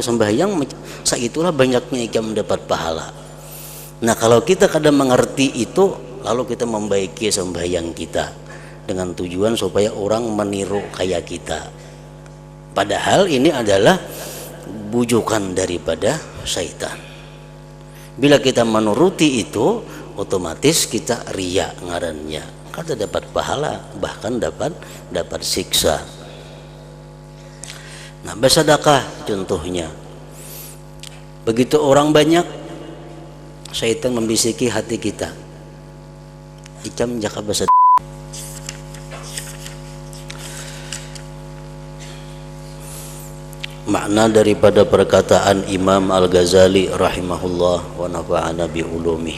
sembahyang saitulah banyaknya ikam mendapat pahala. Nah, kalau kita kadang mengerti itu, lalu kita membaiki sembahyang kita dengan tujuan supaya orang meniru kayak kita. Padahal ini adalah bujukan daripada syaitan. Bila kita menuruti itu, otomatis kita riya ngarannya. Kita dapat pahala, bahkan dapat siksa. Nah, bersedekah contohnya. Begitu orang banyak, syaitan membisiki hati kita. Ikam jaka bersedekah. Makna daripada perkataan Imam Al-Ghazali rahimahullah wa nafa'ana bi ulumih.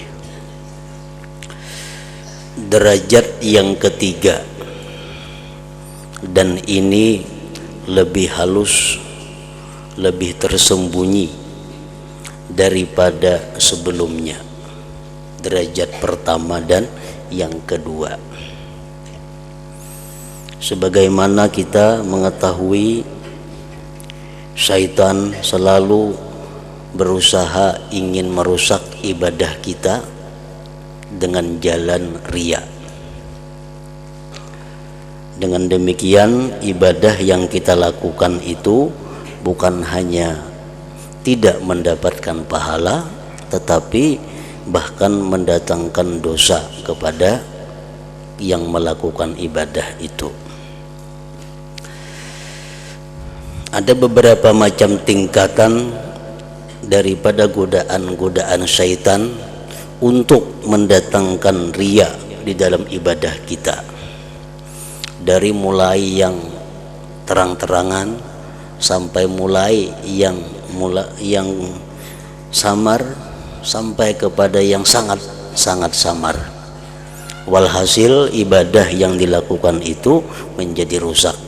Derajat yang ketiga, dan ini lebih halus, lebih tersembunyi daripada sebelumnya. Derajat pertama dan yang kedua. Sebagaimana kita mengetahui, syaitan selalu berusaha ingin merusak ibadah kita dengan jalan riya. Dengan demikian, ibadah yang kita lakukan itu bukan hanya tidak mendapatkan pahala, tetapi bahkan mendatangkan dosa kepada yang melakukan ibadah itu. Ada beberapa macam tingkatan daripada godaan-godaan syaitan untuk mendatangkan riya di dalam ibadah kita. Dari mulai yang terang-terangan sampai mulai yang samar sampai kepada yang sangat samar. Walhasil ibadah yang dilakukan itu menjadi rusak.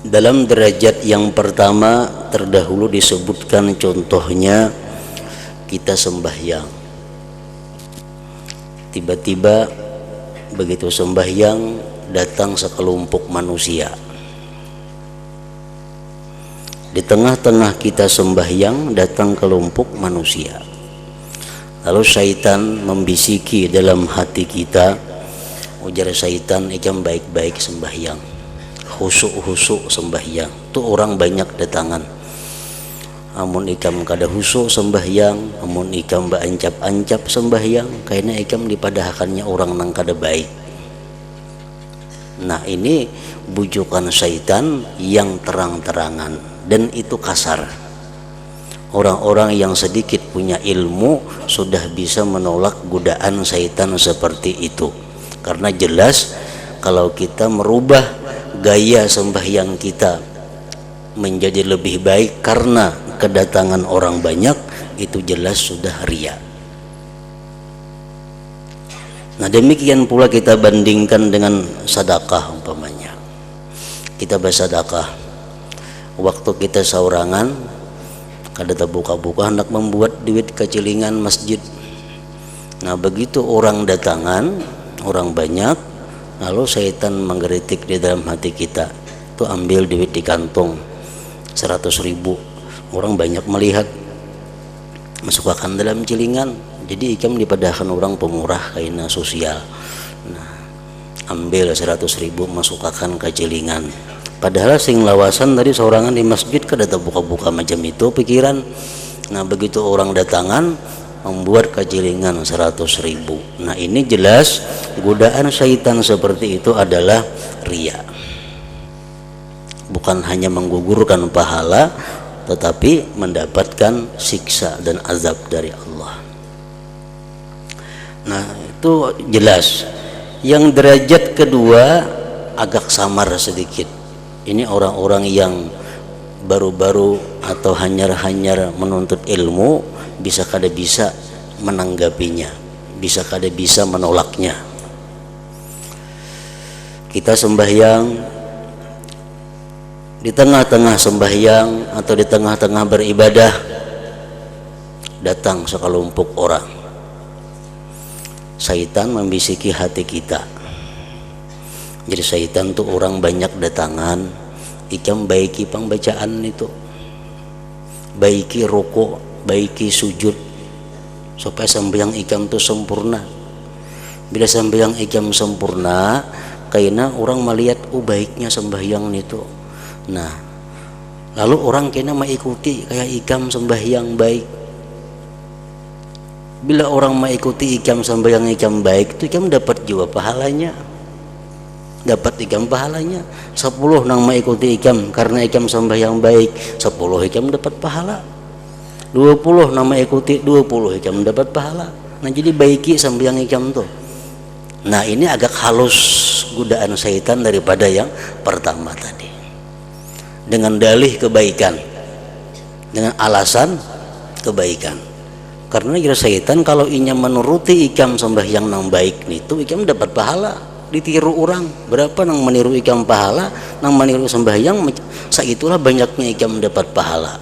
Dalam derajat yang pertama terdahulu disebutkan contohnya kita sembahyang. Tiba-tiba begitu sembahyang datang sekelompok manusia. Di tengah-tengah kita sembahyang datang kelompok manusia. Lalu syaitan membisiki dalam hati kita, ujar syaitan, ikam baik-baik sembahyang, husuk-husuk sembahyang. Tuh orang banyak datangan. Amun ikam kada husuk sembahyang, amun ikam baancap-ancap sembahyang, kayaknya ikam dipadahakannya orang nang kada baik. Nah, ini bujukan syaitan yang terang-terangan, dan itu kasar. Orang-orang yang sedikit punya ilmu sudah bisa menolak godaan syaitan seperti itu, karena jelas kalau kita merubah gaya sembahyang kita menjadi lebih baik karena kedatangan orang banyak, itu jelas sudah riya. Nah, demikian pula kita bandingkan dengan sedekah umpamanya. Kita bersedekah, waktu kita saurangan kada terbuka-buka hendak membuat duit kecilingan masjid. Nah, begitu orang datangan, orang banyak, lalu syaitan menggeritik di dalam hati kita, tuh ambil duit di kantong 100.000. Orang banyak melihat, masukkan dalam cilingan. Jadi ikam dipadahkan orang pemurah kaina sosial. Nah, ambil 100.000 masukkan ke cilingan. Padahal sing lawasan tadi seorangan di masjid kada terbuka-buka macam itu pikiran. Nah, begitu orang datangan membuat kacilingan 100.000. Nah, ini jelas godaan syaitan seperti itu adalah riya. Bukan hanya menggugurkan pahala, tetapi mendapatkan siksa dan azab dari Allah. Nah, itu jelas. Yang derajat kedua agak samar sedikit. Ini orang-orang yang baru-baru atau hanyar-hanyar menuntut ilmu, bisa kada bisa menanggapinya, bisa kada bisa menolaknya. Kita sembahyang, di tengah-tengah sembahyang atau di tengah-tengah beribadah datang sekelompok orang. Syaitan membisiki hati kita. Jadi syaitan tuh orang banyak datangan, ikam baiki pangbacaan itu, baiki rukuk, baiki sujud, supaya sembahyang ikam itu sempurna. Bila sembahyang ikam sempurna, kayaknya orang melihat baiknya sembahyang itu. Nah, lalu orang kena mengikuti kayak ikam sembahyang baik. Bila orang mengikuti ikam sembahyang ikam baik, itu ikam dapat juga pahalanya. Dapat ikam pahalanya. 10 nang mengikuti ikam karena ikam sembahyang baik, 10 ikam dapat pahala. 20 nang mengikuti, 20 ikam dapat pahala. Nah, jadi baiki sembahyang ikam tuh. Nah, ini agak halus godaan syaitan daripada yang pertama tadi. Dengan dalih kebaikan, dengan alasan kebaikan. Karena kira syaitan kalau inya menuruti ikam sembahyang nang baik itu ikam dapat pahala, ditiru orang. Berapa nang meniru ikam pahala, nang meniru sembahyang, saitulah banyaknya ikam dapat pahala.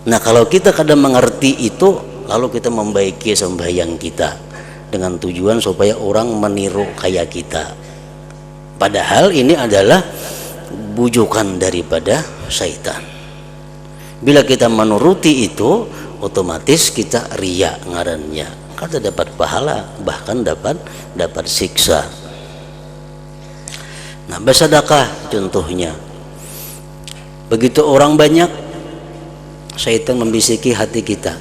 Nah, kalau kita kadang mengerti itu, lalu kita membaiki sembahyang kita dengan tujuan supaya orang meniru kayak kita. Padahal ini adalah bujukan daripada syaitan. Bila kita menuruti itu, otomatis kita riya ngarannya. Kita dapat pahala, bahkan dapat siksa. Nah, bersedekah contohnya. Begitu orang banyak, syaitan membisiki hati kita.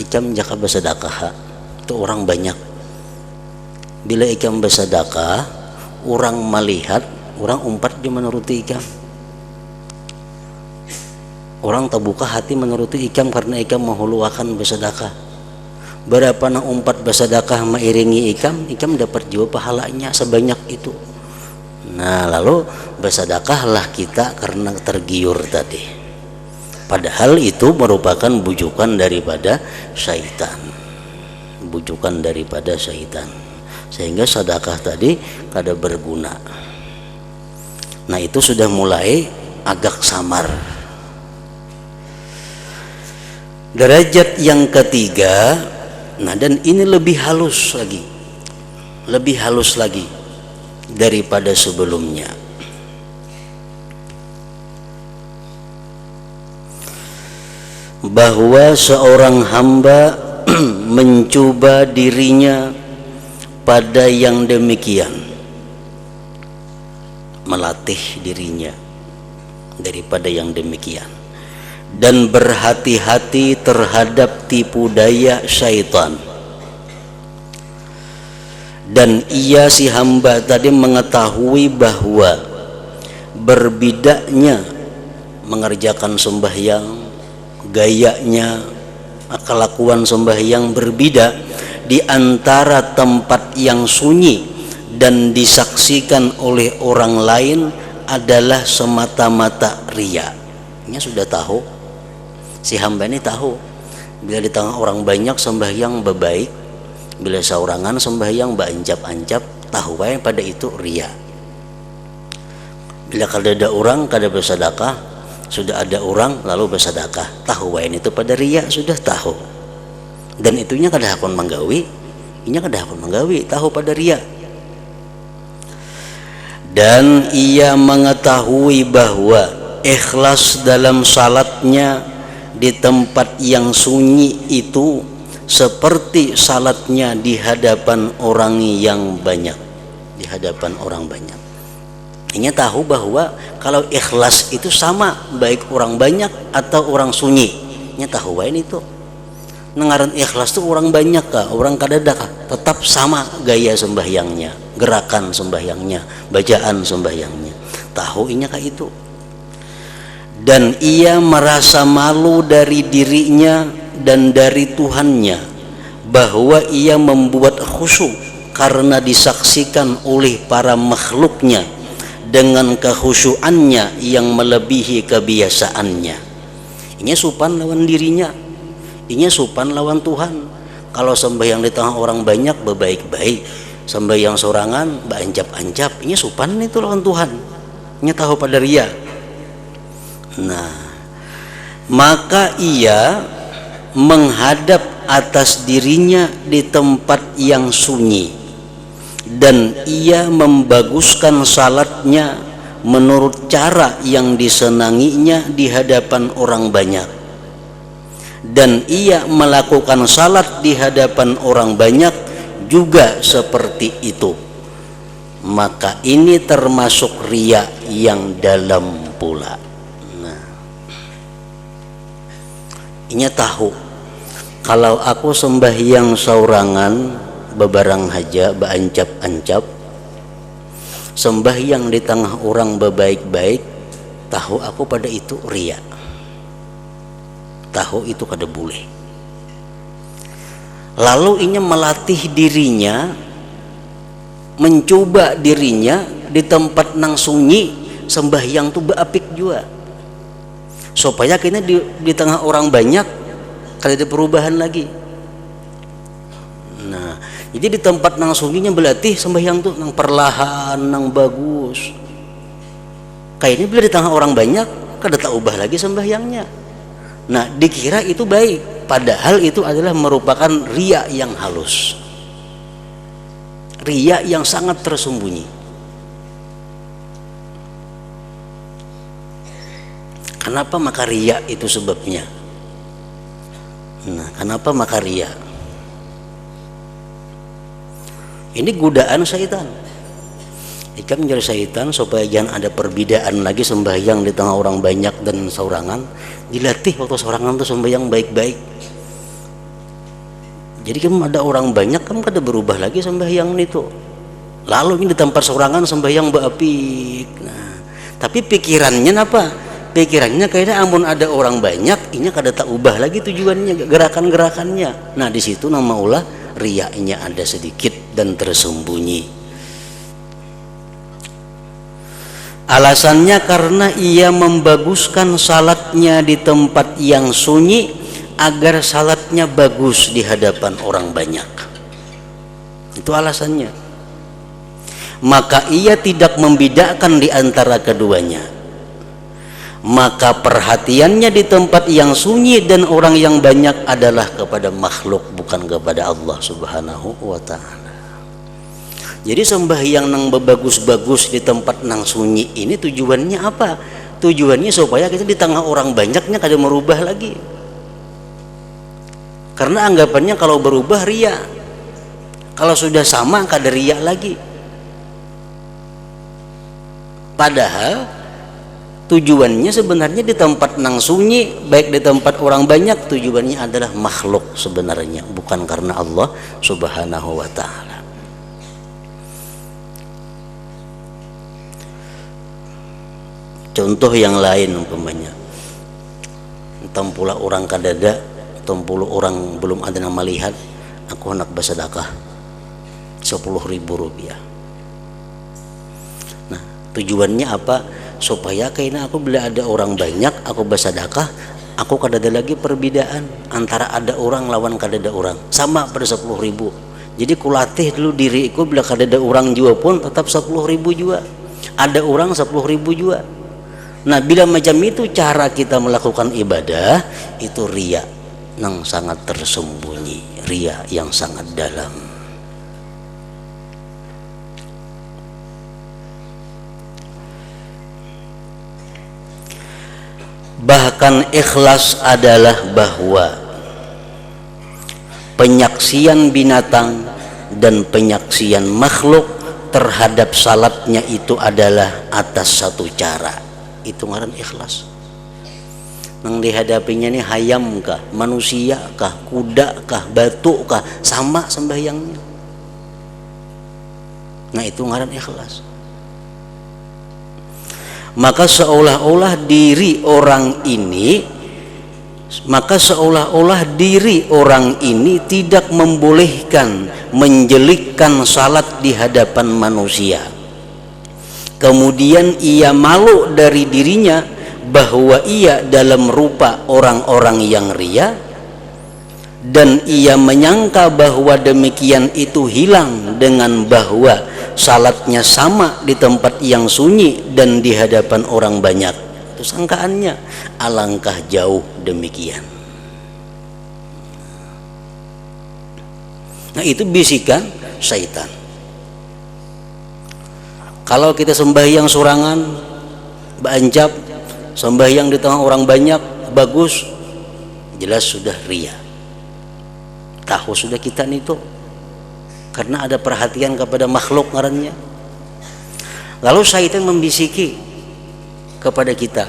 Ikam jaka bersedekah. Itu orang banyak. Bila ikam bersedekah, orang melihat, orang umpat dia menuruti ikam. Orang terbuka hati menuruti ikam karena ikam menghuluakan bersedekah. Berapa nang umpat bersedekah mengiringi ikam dapat juga pahalanya sebanyak itu. Nah, lalu bersedekahlah kita karena tergiur tadi. Padahal itu merupakan bujukan daripada syaitan. Bujukan daripada syaitan, sehingga sedekah tadi kada berguna. Nah, itu sudah mulai agak samar. Derajat yang ketiga, nah, dan ini lebih halus lagi daripada sebelumnya. Bahwa seorang hamba mencoba dirinya pada yang demikian, melatih dirinya daripada yang demikian, dan berhati-hati terhadap tipu daya syaitan. Dan ia si hamba tadi mengetahui bahwa berbidaknya mengerjakan sembahyang, gayanya, kelakuan sembahyang berbeda di antara tempat yang sunyi dan disaksikan oleh orang lain adalah semata-mata riya. Ini sudah tahu, si hamba ini tahu. Bila di tengah orang banyak sembahyang bebaik, bila seorangan sembahyang beancap-ancap, tahu wae pada itu riya. Bila kada ada orang kada bersedekah, sudah ada orang lalu bersedekah, tahu wae itu pada riya, sudah tahu. Dan itunya kada hakon manggawi, inya kada hakon manggawi, tahu pada riya. Dan ia mengetahui bahwa ikhlas dalam salatnya di tempat yang sunyi itu seperti salatnya di hadapan orang yang banyak, di hadapan orang banyak. Ini tahu bahwa kalau ikhlas itu sama baik orang banyak atau orang sunyi. Ini tahu wae itu. Nengaran ikhlas itu orang banyak kah, orang kadada kah, tetap sama gaya sembahyangnya, gerakan sembahyangnya, bacaan sembahyangnya. Tahu inya kah itu. Dan ia merasa malu dari dirinya dan dari Tuhannya bahwa ia membuat khusyuk karena disaksikan oleh para makhluknya dengan kekhusyuannya yang melebihi kebiasaannya. Ini sopan lawan dirinya, ini sopan lawan Tuhan. Kalau sembahyang di tengah orang banyak berbaik-baik, sembahyang sorangan beancap-ancap, ini sopan itu lawan Tuhan. Ini tahu pada riya. Nah, maka ia menghadap atas dirinya di tempat yang sunyi, dan ia membaguskan salatnya menurut cara yang disenanginya di hadapan orang banyak, dan ia melakukan salat di hadapan orang banyak juga seperti itu, maka ini termasuk riya yang dalam pula. Nah, inya tahu kalau aku sembahyang saurangan bebarang haja baancap-ancap, sembahyang di tengah orang bebaik-baik, tahu aku pada itu riya, tahu itu kada boleh. Lalu inya melatih dirinya, mencoba dirinya di tempat nang sunyi sembahyang tuh beapik juga, supaya kini di tengah orang banyak kada ada perubahan lagi. Nah, jadi di tempat nang sunyinya berlatih sembahyang tuh nang perlahan, nang bagus. Kayaknya bila di tengah orang banyak kada tak ubah lagi sembahyangnya. Nah, dikira itu baik, padahal itu adalah merupakan riya yang halus, riya yang sangat tersembunyi. Kenapa maka riya itu sebabnya? Nah, kenapa maka riya? Ini godaan syaitan. Ikan menjadi syaitan supaya jangan ada perbedaan lagi sembahyang di tengah orang banyak dan saurangan. Dilatih waktu saurangan tuh sembahyang baik-baik. Jadi kamu ada orang banyak, kamu kada berubah lagi sembahyang itu. Lalu ini di tempat saurangan sembahyang beapik. Nah, tapi pikirannya apa? Pikirannya kayaknya amun ada orang banyak, ini kada tak ubah lagi tujuannya, gerakan-gerakannya. Nah, di situ nama ulah riyanya ada sedikit dan tersembunyi. Alasannya karena ia membaguskan salatnya di tempat yang sunyi agar salatnya bagus di hadapan orang banyak. Itu alasannya. Maka ia tidak membedakan di antara keduanya. Maka perhatiannya di tempat yang sunyi dan orang yang banyak adalah kepada makhluk, bukan kepada Allah Subhanahu wa ta'ala. Jadi sembahyang nang bagus-bagus di tempat nang sunyi ini tujuannya apa? Tujuannya supaya kita di tengah orang banyaknya kada merubah lagi. Karena anggapannya kalau berubah riya, kalau sudah sama kada riya lagi. Padahal tujuannya sebenarnya di tempat nang sunyi, baik di tempat orang banyak, tujuannya adalah makhluk sebenarnya, bukan karena Allah Subhanahu wa ta'ala. Contoh yang lain umpamanya, pula orang kadada, pula orang belum ada yang melihat, aku hendak bersedekah 10.000 rupiah. Nah, tujuannya apa? Supaya kayaknya aku bila ada orang banyak, aku bersedekah, aku kadada lagi perbedaan antara ada orang lawan kadada orang, sama pada 10.000. Jadi kulatih dulu diriku bila kadada orang juga pun tetap 10.000 juga, ada orang 10.000 juga. Nah, bila macam itu cara kita melakukan ibadah, itu riya yang sangat tersembunyi, riya yang sangat dalam. Bahkan ikhlas adalah bahwa penyaksian binatang dan penyaksian makhluk terhadap salatnya itu adalah atas satu cara. Itu ngaran ikhlas. Nang dihadapinya nih hayam kah, manusia kah, kuda kah, batu kah, sama sembahyangnya. Nah, itu ngaran ikhlas. Maka seolah-olah diri orang ini tidak membolehkan menjelikkan salat di hadapan manusia. Kemudian ia malu dari dirinya bahwa ia dalam rupa orang-orang yang riya, dan ia menyangka bahwa demikian itu hilang dengan bahwa salatnya sama di tempat yang sunyi dan di hadapan orang banyak. Itu sangkaannya. Alangkah jauh demikian. Nah, itu bisikan syaitan. Kalau kita sembahyang sorangan Ba'ancap, sembahyang di tengah orang banyak, bagus, jelas sudah ria. Tahu sudah kita itu, karena ada perhatian kepada makhluk ngarannya. Lalu syaitan membisiki kepada kita,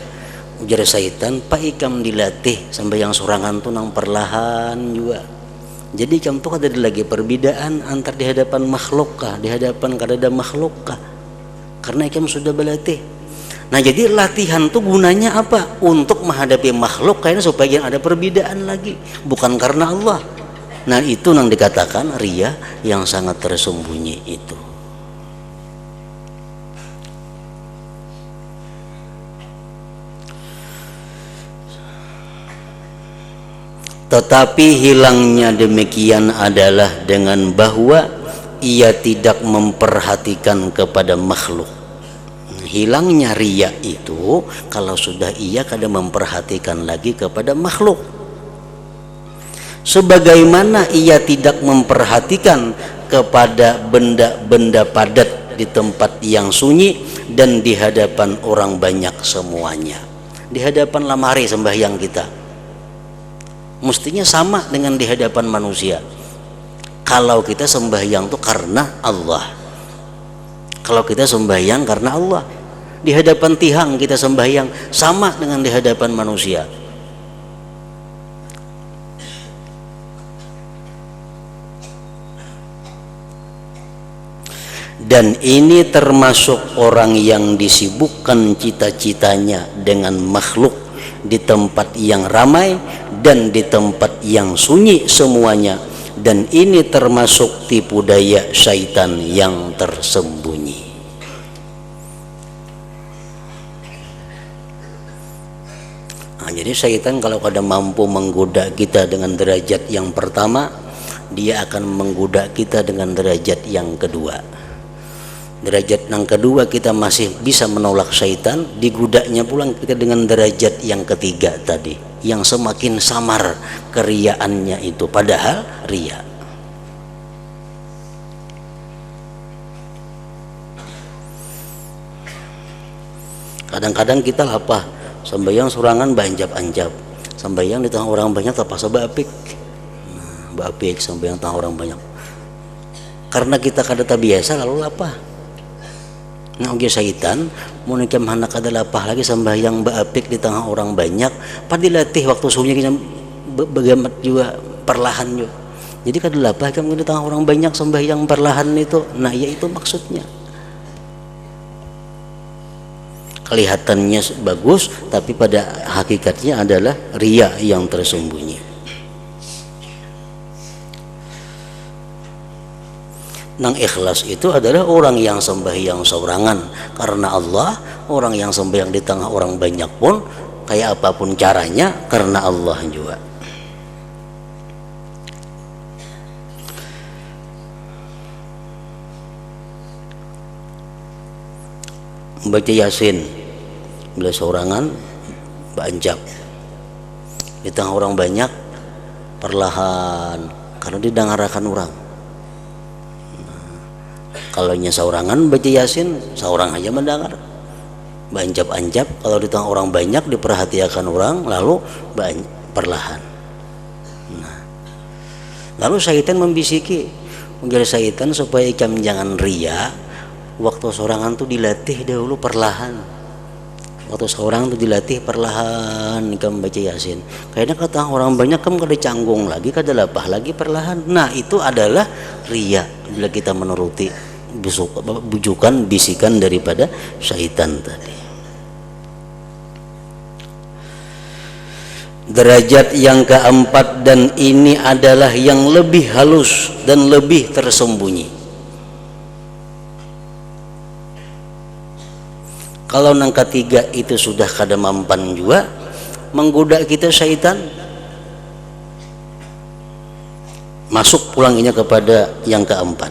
ujar syaitan, pak ikam dilatih sembahyang sorangan tuh nang perlahan juga. Jadi ikam tuh ada lagi perbedaan antar di hadapan makhluk kah, di hadapan kadada makhluk kah, karena ikam sudah berlatih. Nah jadi latihan tuh gunanya apa? Untuk menghadapi makhluk kayaknya supaya ada perbedaan lagi, bukan karena Allah. Nah itu yang dikatakan ria yang sangat tersembunyi itu. Tetapi hilangnya demikian adalah dengan bahwa ia tidak memperhatikan kepada makhluk. Hilangnya ria itu kalau sudah ia kadang memperhatikan lagi kepada makhluk. Sebagaimana ia tidak memperhatikan kepada benda-benda padat di tempat yang sunyi dan di hadapan orang banyak semuanya. Di hadapan lamari sembahyang kita mestinya sama dengan di hadapan manusia. Kalau kita sembahyang itu karena Allah, kalau kita sembahyang karena Allah, di hadapan tihang kita sembahyang sama dengan di hadapan manusia. Dan ini termasuk orang yang disibukkan cita-citanya dengan makhluk di tempat yang ramai dan di tempat yang sunyi semuanya, dan ini termasuk tipu daya syaitan yang tersembunyi. Nah, jadi syaitan kalau kada mampu menggoda kita dengan derajat yang pertama, dia akan menggoda kita dengan derajat yang kedua. Derajat yang kedua kita masih bisa menolak syaitan, digudanya pulang kita dengan derajat yang ketiga tadi, yang semakin samar keriaannya itu, padahal ria. Kadang-kadang kita apa? Sembahyang surangan banjap-anjap, sembahyang di tengah orang banyak apa sebapik, bapik sembahyang tengah orang banyak. Karena kita kada biasa lalu apa? Nah, oke syaitan mau nikam hanak adalah apa lagi sembahyang baapik di tengah orang banyak, padilatih waktu sunyi kita bagamat juga perlahan juga. Jadi kada apa kamu di tengah orang banyak sembahyang perlahan itu. Nah, ya itu maksudnya. Kelihatannya bagus tapi pada hakikatnya adalah ria yang tersembunyi. Nang ikhlas itu adalah orang yang sembahyang seorangan karena Allah, orang yang sembahyang di tengah orang banyak pun kayak apapun caranya karena Allah juga. Baca Yasin bila seorangan banjak di tengah orang banyak perlahan karena didengarkan orang. Kalau nya saurangan baca Yasin, seorang aja mendengar. Banjap-anjap kalau di tengah orang banyak diperhatikan orang, lalu perlahan. Nah, lalu syaitan membisiki, menjadi syaitan supaya ikam jangan ria. Waktu seorangan tuh dilatih dahulu perlahan. Waktu seorang tuh dilatih perlahan, ikam baca Yasin. Kayaknya kata orang banyak kamu kada canggung lagi, kada lapah lagi perlahan. Nah, itu adalah ria bila kita menuruti bujukan bisikan daripada syaitan tadi. Derajat yang keempat, dan ini adalah yang lebih halus dan lebih tersembunyi. Kalau yang ketiga itu sudah kada mampan juga menggoda kita syaitan, masuk pulangnya kepada yang keempat,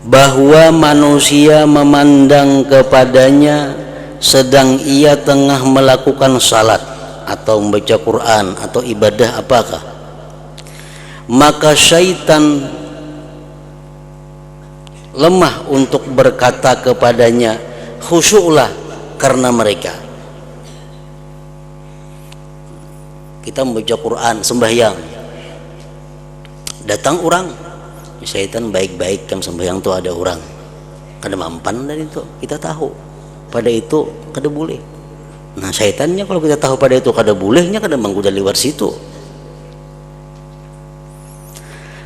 bahwa manusia memandang kepadanya sedang ia tengah melakukan salat atau membaca Quran atau ibadah apakah, maka syaitan lemah untuk berkata kepadanya, khusyuklah karena mereka. Kita membaca Quran, sembahyang, datang orang, syaitan baik-baik kan sembahyang tuh ada orang, kada mampan dan itu kita tahu pada itu kada boleh. Nah syaitannya kalau kita tahu pada itu kada bolehnya, kada mangguda lewat situ.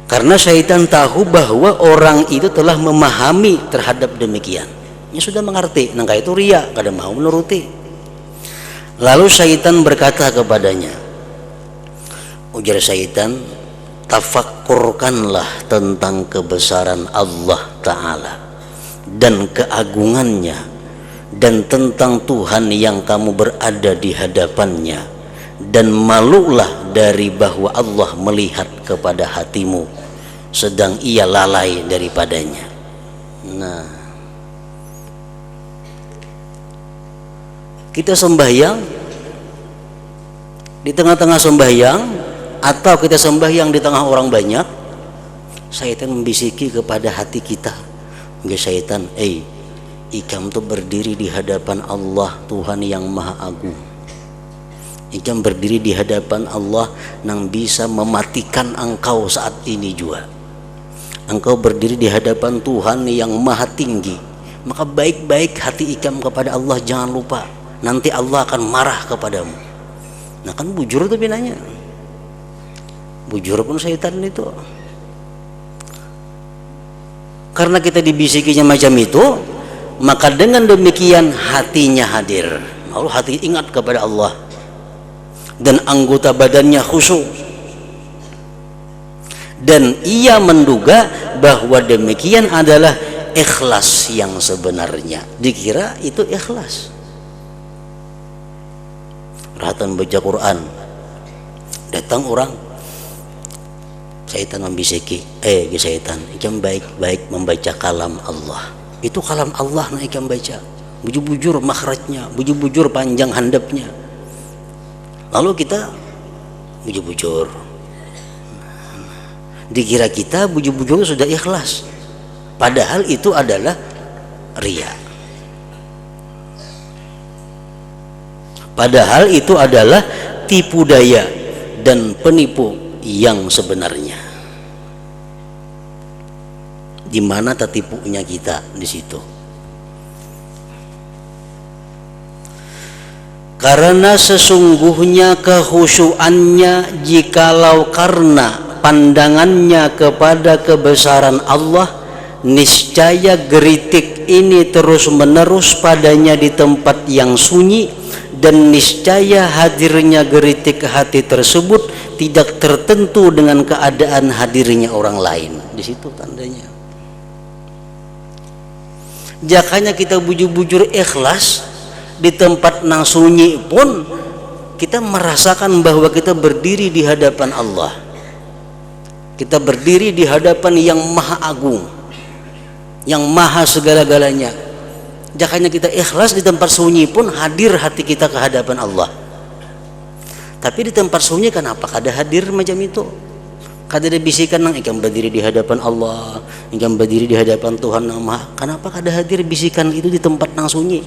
Karena syaitan tahu bahwa orang itu telah memahami terhadap demikian, dia sudah mengerti, nangka itu ria, kada mau menuruti. Lalu syaitan berkata kepadanya, ujar syaitan, tafakkurkanlah tentang kebesaran Allah Ta'ala dan keagungannya, dan tentang Tuhan yang kamu berada di hadapannya, dan malulah dari bahwa Allah melihat kepada hatimu sedang ia lalai daripadanya. Nah, kita sembahyang, di tengah-tengah sembahyang atau kita sembahyang di tengah orang banyak, syaitan membisiki kepada hati kita, enggak syaitan, ikam tuh berdiri di hadapan Allah Tuhan yang Maha Agung. Ikam berdiri di hadapan Allah yang bisa mematikan engkau saat ini juga. Engkau berdiri di hadapan Tuhan yang Maha Tinggi, maka baik-baik hati ikam kepada Allah, jangan lupa nanti Allah akan marah kepadamu. Nah kan bujur tuh binanya, bujur pun syaitan itu. Karena kita dibisikinya macam itu, maka dengan demikian hatinya hadir, lalu hati ingat kepada Allah dan anggota badannya khusyuk, dan ia menduga bahwa demikian adalah ikhlas yang sebenarnya. Dikira itu ikhlas. Perhatian baca Quran, datang orang, syaitan membisiki, syaitan, ikam baik-baik membaca kalam Allah. Itu kalam Allah nah ikam baca, bujur-bujur makhrajnya, bujur-bujur panjang handapnya. Lalu kita bujur-bujur, dikira kita bujur-bujur sudah ikhlas, padahal itu adalah ria. Padahal itu adalah tipu daya dan penipu yang sebenarnya. Di mana tertipunya kita di situ? Karena sesungguhnya kehusyuannya jikalau karena pandangannya kepada kebesaran Allah, niscaya geritik ini terus menerus padanya di tempat yang sunyi, dan niscaya hadirnya geritik hati tersebut tidak tertentu dengan keadaan hadirnya orang lain. Di situ tandanya. Jakanya kita bujur-bujur ikhlas di tempat nang sunyi pun kita merasakan bahwa kita berdiri di hadapan Allah. Kita berdiri di hadapan yang Maha Agung, yang Maha segala-galanya. Jakanya kita ikhlas di tempat sunyi pun hadir hati kita ke hadapan Allah. Tapi di tempat sunyi kenapa kada hadir macam itu? Kada ada bisikan nang ikam berdiri di hadapan Allah, ikam berdiri di hadapan Tuhan yang Maha. Kenapa kada hadir bisikan itu di tempat nang sunyi?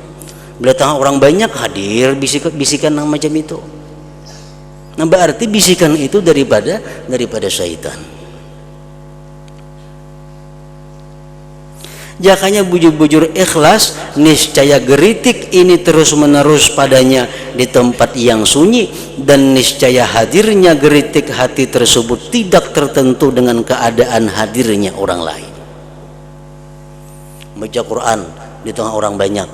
Bila tengah orang banyak hadir bisikan nang macam itu. Nah berarti bisikan itu daripada syaitan. Jakanya bujur-bujur ikhlas, niscaya geritik ini terus menerus padanya di tempat yang sunyi, dan niscaya hadirnya geritik hati tersebut tidak tertentu dengan keadaan hadirnya orang lain. Baca Quran di tengah orang banyak,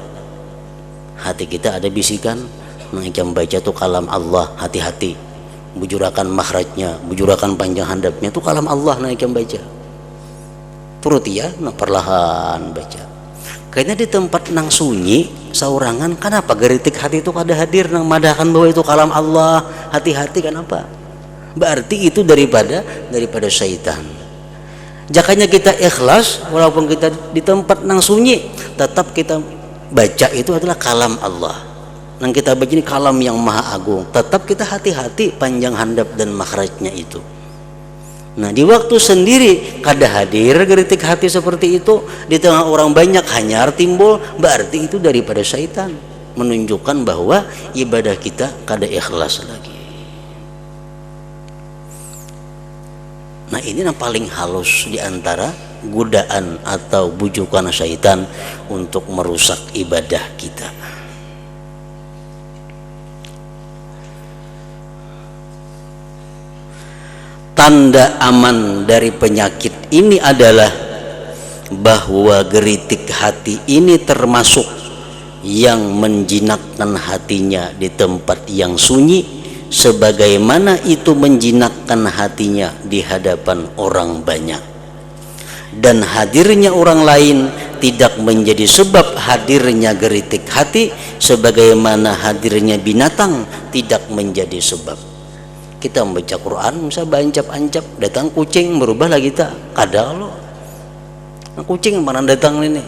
hati kita ada bisikan, nah yang baca itu kalam Allah, hati-hati, bujurakan makhrajnya, bujurakan panjang handapnya itu kalam Allah, nah yang baca turut ya, nah perlahan baca. Kayaknya di tempat nang sunyi saurangan, kenapa geritik hati itu kada hadir nang madahkan bahwa itu kalam Allah, hati-hati, kenapa? Berarti itu daripada syaitan. Jakanya kita ikhlas walaupun kita di tempat nang sunyi, tetap kita baca itu adalah kalam Allah. Nang kita baca ini kalam yang Maha Agung, tetap kita hati-hati panjang handap dan makhrajnya itu. Nah di waktu sendiri kada hadir geritik hati seperti itu, di tengah orang banyak hanyar timbul, berarti itu daripada syaitan. menunjukkan bahwa ibadah kita kada ikhlas lagi. Nah, ini yang paling halus di antara godaan atau bujukan syaitan untuk merusak ibadah kita. Tanda aman dari penyakit ini adalah bahwa geritik hati ini termasuk yang menjinakkan hatinya di tempat yang sunyi, sebagaimana itu menjinakkan hatinya di hadapan orang banyak. Dan hadirnya orang lain tidak menjadi sebab hadirnya geritik hati, sebagaimana hadirnya binatang tidak menjadi sebab. Kita membaca Quran, misalnya bancap-ancap, datang kucing, berubah lagi tak? Kada lo. Nah, kucing mana datang ini?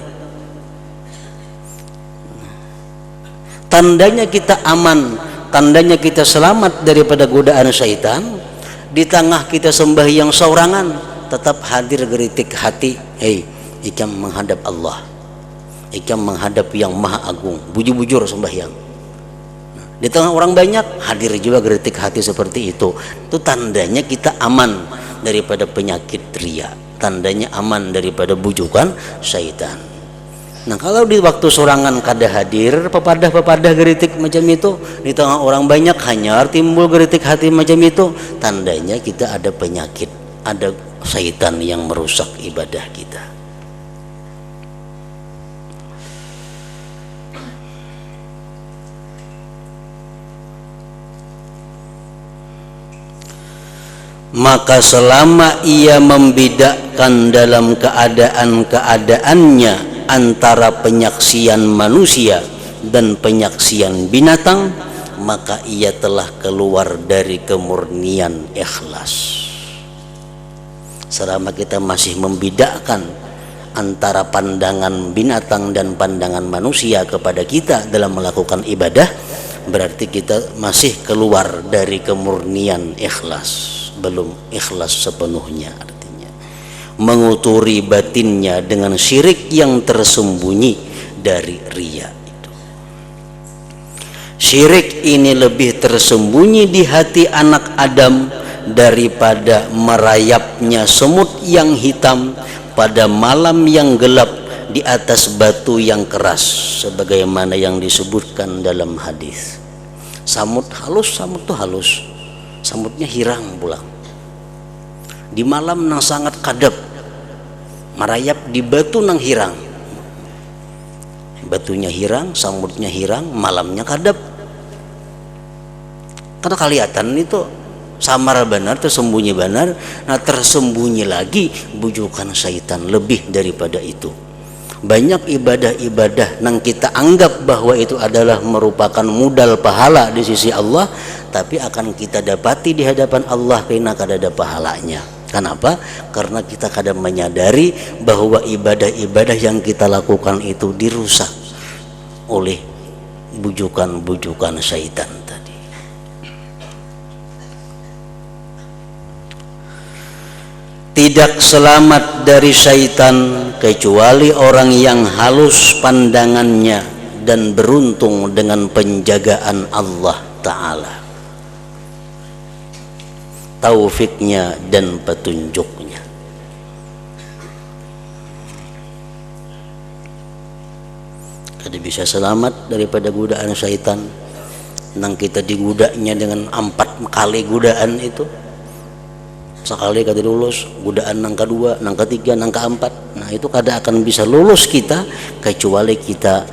Tandanya kita aman, tandanya kita selamat daripada godaan syaitan. Di tengah kita sembahyang saurangan, tetap hadir geritik hati. Hei, ikam menghadap Allah, ikam menghadap yang maha agung, bujur-bujur sembahyang. Di tengah orang banyak hadir juga geritik hati seperti itu. Itu tandanya kita aman daripada penyakit riya, tandanya aman daripada bujukan syaitan. Nah, kalau di waktu sorangan kada hadir pepadah-pepadah geritik macam itu, di tengah orang banyak hanyar timbul geritik hati macam itu, tandanya kita ada penyakit, ada syaitan yang merusak ibadah kita. Maka selama ia membedakan dalam keadaan-keadaannya antara penyaksian manusia dan penyaksian binatang, maka ia telah keluar dari kemurnian ikhlas. Selama kita masih membedakan antara pandangan binatang dan pandangan manusia kepada kita dalam melakukan ibadah, berarti kita masih keluar dari kemurnian ikhlas, belum ikhlas sepenuhnya. Artinya menguturi batinnya dengan syirik yang tersembunyi dari riya itu. Syirik ini lebih tersembunyi di hati anak Adam daripada merayapnya semut yang hitam pada malam yang gelap di atas batu yang keras, sebagaimana yang disebutkan dalam hadis. Samut halus, samut tuh halus, samutnya hirang pulang di malam nang sangat kadap, merayap di batu nang hirang, batunya hirang, samutnya hirang, malamnya kadap. Karena kelihatan itu samar benar, tersembunyi benar. Nah, tersembunyi lagi bujukan syaitan lebih daripada itu. Banyak ibadah-ibadah nang kita anggap bahwa itu adalah merupakan modal pahala di sisi Allah, tapi akan kita dapati di hadapan Allah karena kada ada pahalanya. Kenapa? Karena kita kadang menyadari bahwa ibadah-ibadah yang kita lakukan itu dirusak oleh bujukan-bujukan syaitan tadi. Tidak selamat dari syaitan kecuali orang yang halus pandangannya dan beruntung dengan penjagaan Allah Ta'ala, taufiknya dan petunjuknya. Kada bisa selamat daripada godaan syaitan. Nang kita digudanya dengan 4 kali godaan itu, sekali kada lulus, godaan nang kedua, nang ketiga, nang keempat. Nah, itu kada akan bisa lulus kita kecuali kita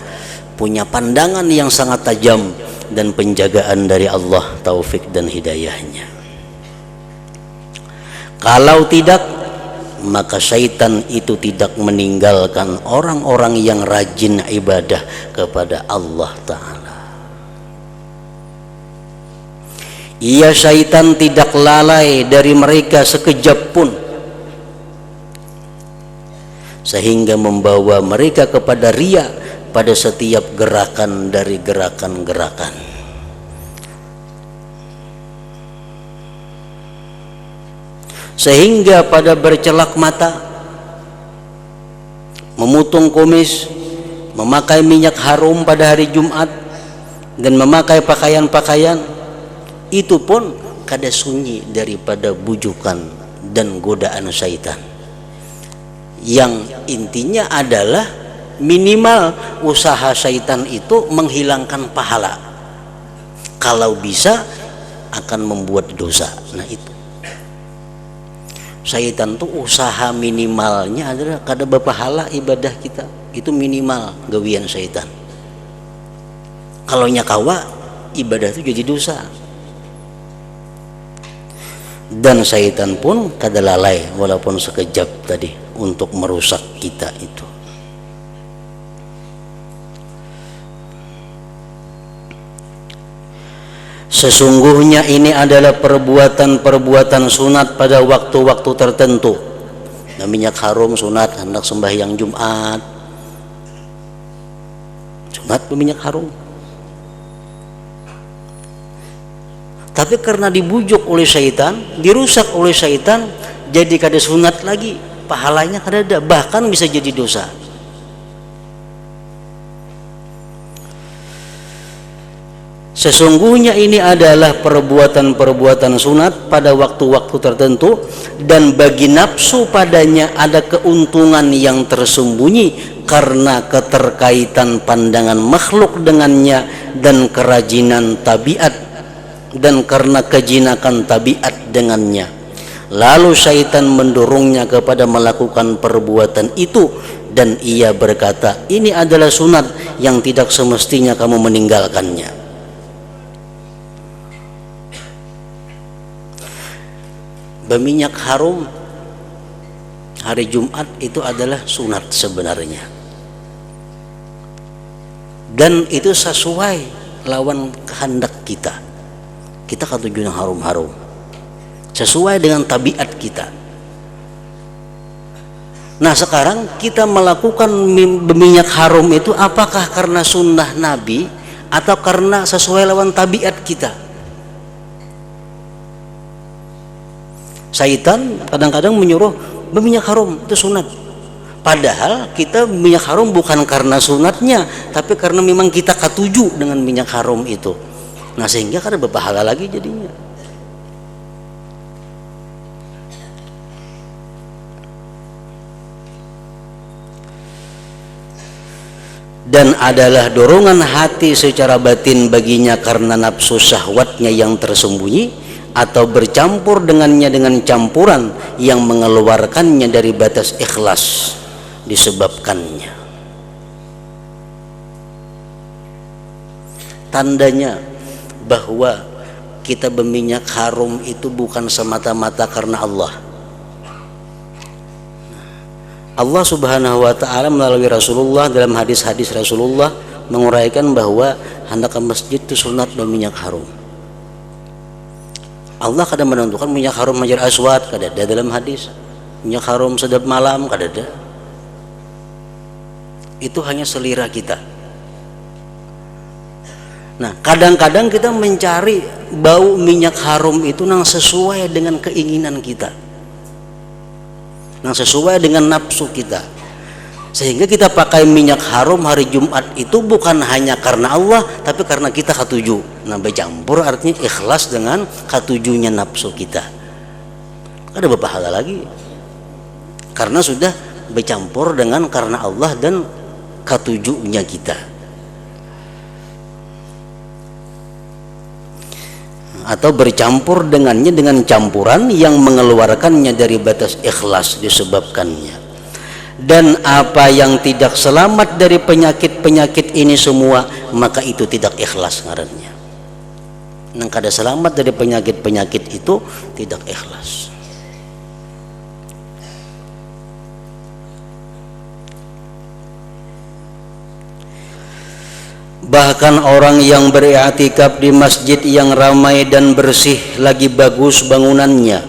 punya pandangan yang sangat tajam dan penjagaan dari Allah, taufik dan hidayahnya. Kalau tidak, maka syaitan itu tidak meninggalkan orang-orang yang rajin ibadah kepada Allah Ta'ala. Ia syaitan tidak lalai dari mereka sekejap pun, sehingga membawa mereka kepada riya pada setiap gerakan dari gerakan-gerakan. Sehingga pada bercelak mata, memutung kumis, memakai minyak harum pada hari Jumat, dan memakai pakaian-pakaian itu pun kada sunyi daripada bujukan dan godaan syaitan, yang intinya adalah minimal usaha syaitan itu menghilangkan pahala, kalau bisa akan membuat dosa. Nah itu syaitan tuh usaha minimalnya adalah kada berpahala ibadah kita, itu minimal gawian syaitan. Kalau nyakawa ibadah itu jadi dosa. Dan syaitan pun kada lalai walaupun sekejap tadi untuk merusak kita itu. Sesungguhnya ini adalah perbuatan-perbuatan sunat pada waktu-waktu tertentu. Nah, minyak harum sunat hendak sembahyang Jumat, sunat berminyak harum. Tapi karena dibujuk oleh syaitan, dirusak oleh syaitan, jadi kada sunat lagi, pahalanya kada ada, bahkan bisa jadi dosa. Sesungguhnya ini adalah perbuatan-perbuatan sunat pada waktu-waktu tertentu, dan bagi nafsu padanya ada keuntungan yang tersembunyi karena keterkaitan pandangan makhluk dengannya dan kerajinan tabiat, dan karena kejinakan tabiat dengannya. Lalu syaitan mendorongnya kepada melakukan perbuatan itu, dan ia berkata, ini adalah sunat yang tidak semestinya kamu meninggalkannya. Berminyak harum hari Jumat itu adalah sunat sebenarnya, dan itu sesuai lawan kehendak kita. Kita katuju yang harum-harum sesuai dengan tabiat kita. Nah sekarang kita melakukan berminyak harum itu apakah karena sunnah Nabi atau karena sesuai lawan tabiat kita? Syaitan kadang-kadang menyuruh berminyak harum itu sunat, padahal kita minyak harum bukan karena sunatnya, tapi karena memang kita katuju dengan minyak harum itu. Nah sehingga kada berpahala lagi jadinya. Dan adalah dorongan hati secara batin baginya karena nafsu syahwatnya yang tersembunyi, atau bercampur dengannya dengan campuran yang mengeluarkannya dari batas ikhlas disebabkannya. Tandanya bahwa kita berminyak harum itu bukan semata-mata karena Allah. Allah Subhanahu wa ta'ala melalui Rasulullah dalam hadis-hadis Rasulullah menguraikan bahwa hendak ke masjid itu sunat berminyak harum. Allah kadang menentukan minyak harum Hajar Aswad, kada ada dalam hadis. Minyak harum sedap malam, kada ada. Itu hanya selera kita. Nah, kadang-kadang kita mencari bau minyak harum itu yang sesuai dengan keinginan kita, yang sesuai dengan nafsu kita, sehingga kita pakai minyak harum hari Jumat itu bukan hanya karena Allah, tapi karena kita katuju. Nah, bercampur artinya ikhlas dengan katujunya nafsu kita. Ada berpahala lagi, karena sudah bercampur dengan karena Allah dan katujunya kita. Atau bercampur dengannya dengan campuran yang mengeluarkannya dari batas ikhlas disebabkannya. Dan apa yang tidak selamat dari penyakit-penyakit ini semua, maka itu tidak ikhlas ngarannya. Nang kada selamat dari penyakit-penyakit itu tidak ikhlas. Bahkan orang yang beriktikaf di masjid yang ramai dan bersih lagi bagus bangunannya,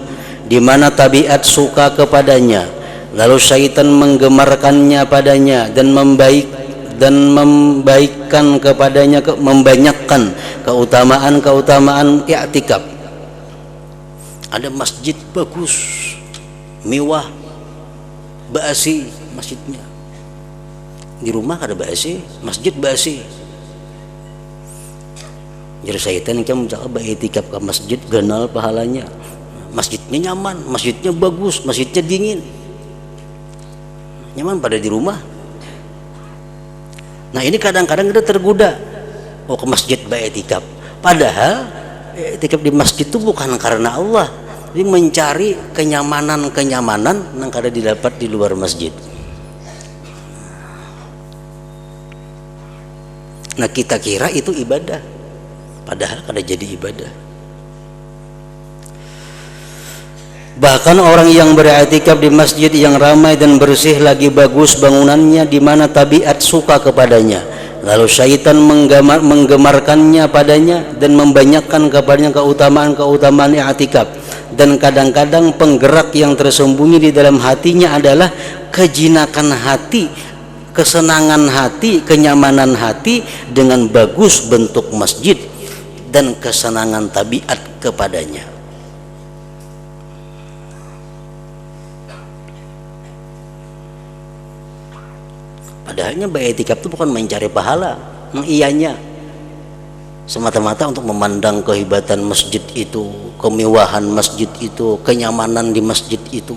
di mana tabiat suka kepadanya, lalu syaitan menggemarkannya padanya dan membaikkan kepadanya, membanyakkan keutamaan-keutamaan iktikaf. Ada masjid bagus, mewah, basi masjidnya. Di rumah ada basi, masjid basi. Jadi syaitan yang mencoba iktikaf ke masjid ganal pahalanya. Masjidnya nyaman, masjidnya bagus, masjidnya dingin. Nyaman pada di rumah. Nah ini kadang-kadang kita tergoda, oh ke masjid iktikaf. Padahal iktikaf di masjid itu bukan karena Allah, tapi mencari kenyamanan yang kada didapat di luar masjid. Nah kita kira itu ibadah, padahal kada jadi ibadah. Bahkan orang yang beriktikaf di masjid yang ramai dan bersih lagi bagus bangunannya, di mana tabiat suka kepadanya, lalu syaitan menggemarkannya padanya dan membanyakkan kepadanya keutamaan i'tikaf. Dan kadang-kadang penggerak yang tersembunyi di dalam hatinya adalah kejinakan hati, kesenangan hati, kenyamanan hati dengan bagus bentuk masjid dan kesenangan tabiat kepadanya. Padahalnya iktikaf itu bukan mencari pahala, ianya semata-mata untuk memandang kehebatan masjid itu, kemewahan masjid itu, kenyamanan di masjid itu.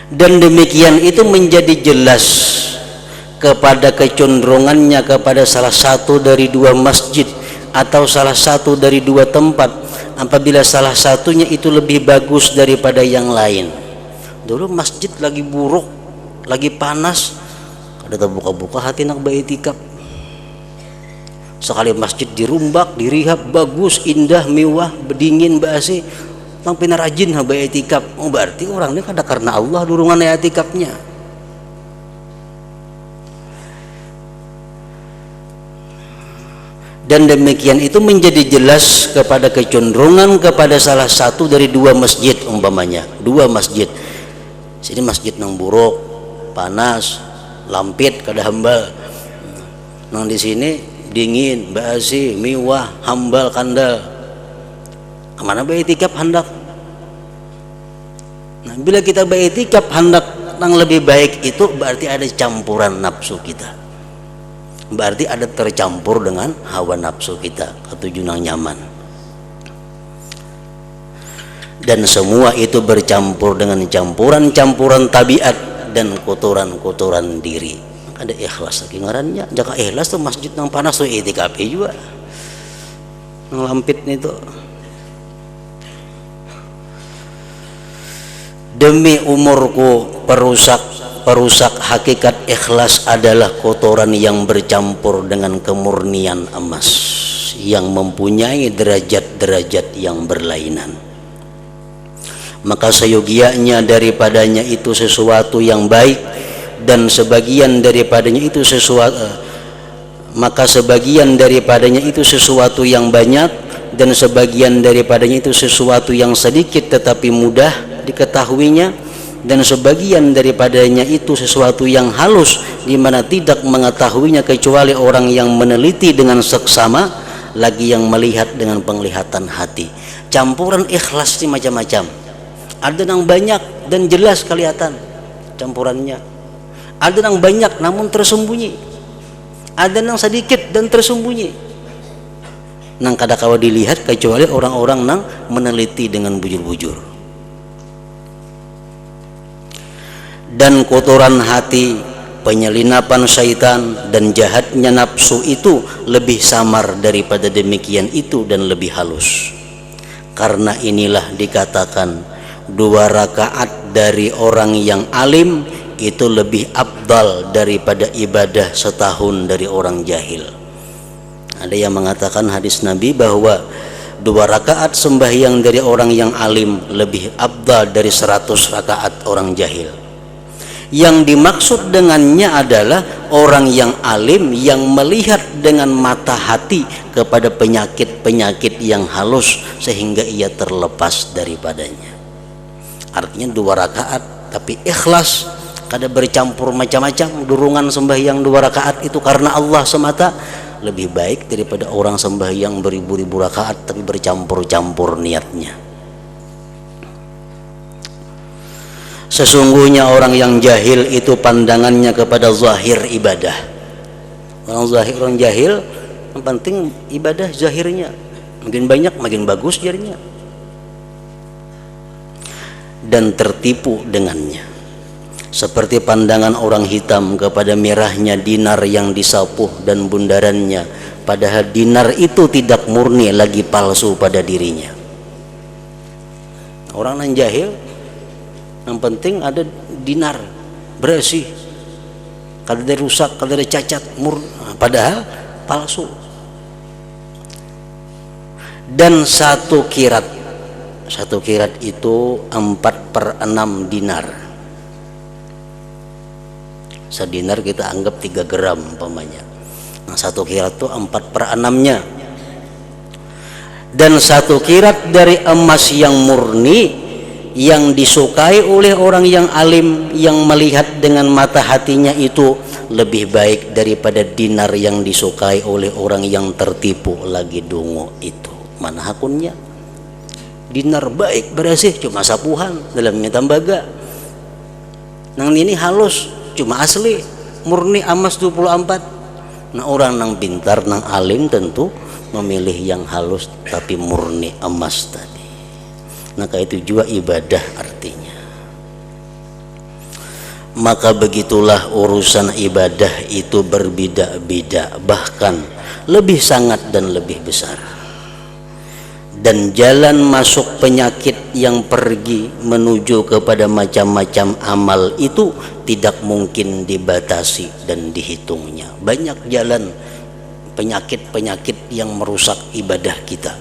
Dan demikian itu menjadi jelas kepada kecenderungannya kepada salah satu dari dua masjid atau salah satu dari dua tempat, apabila salah satunya itu lebih bagus daripada yang lain. Dulu masjid lagi buruk, lagi panas, kada terbuka-buka hati nak iktikaf. Sekali masjid dirumbak, dirihab bagus, indah, mewah, bedingin, basi, tang pinarajin iktikaf. Oh berarti orang ini kada karena Allah durungan iktikafnya. Dan demikian itu menjadi jelas kepada kecenderungan kepada salah satu dari dua masjid, umpamanya dua masjid. Sini masjid nang buruk, panas, lampit, kada hambal. Nang di sini dingin, basi, mewah, hambal, kandal. Kemana iktikaf hendak? Nah, bila kita iktikaf hendak yang lebih baik itu berarti ada campuran nafsu kita. Berarti ada tercampur dengan hawa nafsu kita, ketujuh nang nyaman. Dan semua itu bercampur dengan campuran tabiat dan kotoran-kotoran diri. Ada ikhlas lagi ngarannya. Jaka ikhlas tuh masjid nang panas tuh iktikaf juga. Nang lampit itu. Demi umurku perusak hakikat ikhlas adalah kotoran yang bercampur dengan kemurnian emas yang mempunyai derajat-derajat yang berlainan. Maka seyogianya daripadanya itu sesuatu yang baik, dan sebagian daripadanya itu sesuatu, maka sebagian daripadanya itu sesuatu yang banyak, dan sebagian daripadanya itu sesuatu yang sedikit tetapi mudah diketahuinya, dan sebagian daripadanya itu sesuatu yang halus di mana tidak mengetahuinya kecuali orang yang meneliti dengan seksama, lagi yang melihat dengan penglihatan hati. Campuran ikhlas ini macam-macam. Ada yang banyak dan jelas kelihatan campurannya, ada yang banyak namun tersembunyi, ada yang sedikit dan tersembunyi. Nang kada kawa dilihat kecuali orang-orang nang meneliti dengan bujur-bujur. Dan kotoran hati, penyelinapan syaitan dan jahatnya nafsu itu lebih samar daripada demikian itu dan lebih halus. Karena inilah dikatakan 2 rakaat dari orang yang alim itu lebih afdal daripada ibadah setahun dari orang jahil. Ada yang mengatakan hadis Nabi bahwa 2 rakaat sembahyang dari orang yang alim lebih afdal dari 100 rakaat orang jahil. Yang dimaksud dengannya adalah orang yang alim yang melihat dengan mata hati kepada penyakit-penyakit yang halus sehingga ia terlepas daripadanya. Artinya 2 rakaat tapi ikhlas, kada bercampur macam-macam. Durungan sembahyang 2 rakaat itu karena Allah semata lebih baik daripada orang sembahyang beribu-ribu rakaat tapi bercampur-campur niatnya. Sesungguhnya orang yang jahil itu pandangannya kepada zahir ibadah. Orang jahil Yang penting ibadah zahirnya, makin banyak makin bagus jadinya, dan tertipu dengannya. Seperti pandangan orang hitam kepada merahnya dinar yang disapuh dan bundarannya, padahal dinar itu tidak murni, lagi palsu pada dirinya. Orang yang jahil, yang penting ada dinar bersih, kalau ada rusak, kalau ada cacat, padahal palsu. Dan satu kirat itu 4/6 dinar. Sedinar kita anggap 3 gram umpamanya. Nah, 1 kirat itu 4/6-nya. Dan 1 kirat dari emas yang murni, yang disukai oleh orang yang alim, yang melihat dengan mata hatinya, itu lebih baik daripada dinar yang disukai oleh orang yang tertipu lagi dungu itu. Mana hakunnya? Dinar baik bersih, cuma sapuhan dalamnya tembaga. Nang ini halus, cuma asli murni emas 24. Nah, orang nang pintar, nang alim tentu memilih yang halus tapi murni emas tadi. Maka itu juga ibadah artinya. Maka begitulah urusan ibadah itu berbeda-beda, bahkan lebih sangat dan lebih besar. Dan jalan masuk penyakit yang pergi menuju kepada macam-macam amal itu tidak mungkin dibatasi dan dihitungnya. Banyak jalan penyakit-penyakit yang merusak ibadah kita.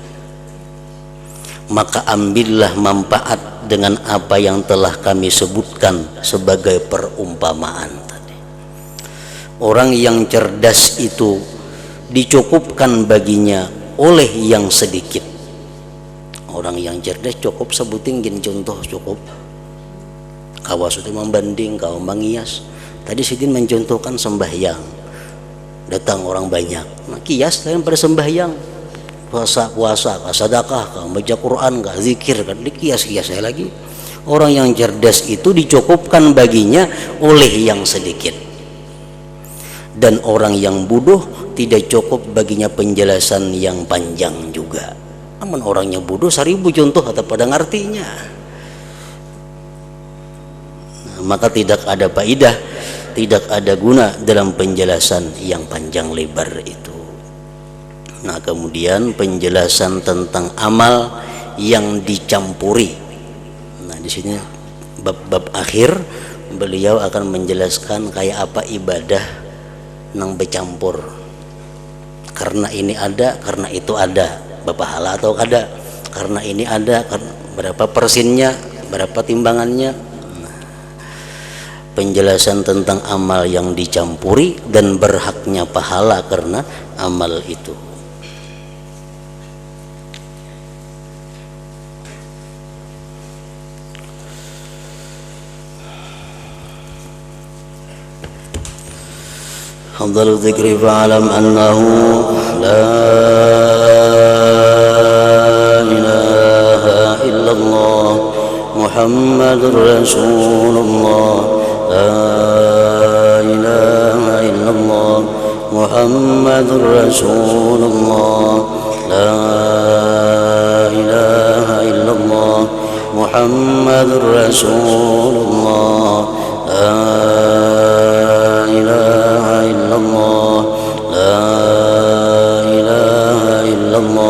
Maka ambillah manfaat dengan apa yang telah kami sebutkan sebagai perumpamaan tadi. Orang yang cerdas itu dicukupkan baginya oleh yang sedikit. Orang yang cerdas cukup sebutin gini contoh cukup. Kawas itu membanding, kau mengias. Tadi Sidin mencontohkan sembahyang. Datang orang banyak. Nah, kias kalian pada sembahyang. Puasa, sedekah, kau baca Quran, kau zikir, kan dikias-kias saya lagi. Orang yang cerdas itu dicukupkan baginya oleh yang sedikit. Dan orang yang bodoh tidak cukup baginya penjelasan yang panjang juga. Namun orangnya bodoh 1000 contoh atau pada ngartinya. Nah, maka tidak ada faidah, tidak ada guna dalam penjelasan yang panjang lebar itu. Nah, kemudian penjelasan tentang amal yang dicampuri. Nah, di sini bab akhir beliau akan menjelaskan kayak apa ibadah yang bercampur. Karena ini ada, karena itu ada. Berpahala atau kada, karena ini ada, berapa persennya, berapa timbangannya. Nah, penjelasan tentang amal yang dicampuri dan berhaknya pahala karena amal itu. Afdalu dzikri fa'alam annahu la Muhammadur Rasulullah, la ilaha illallah Muhammadur Rasulullah, la ilaha illallah Muhammadur Rasulullah, la ilaha illallah, la ilaha illallah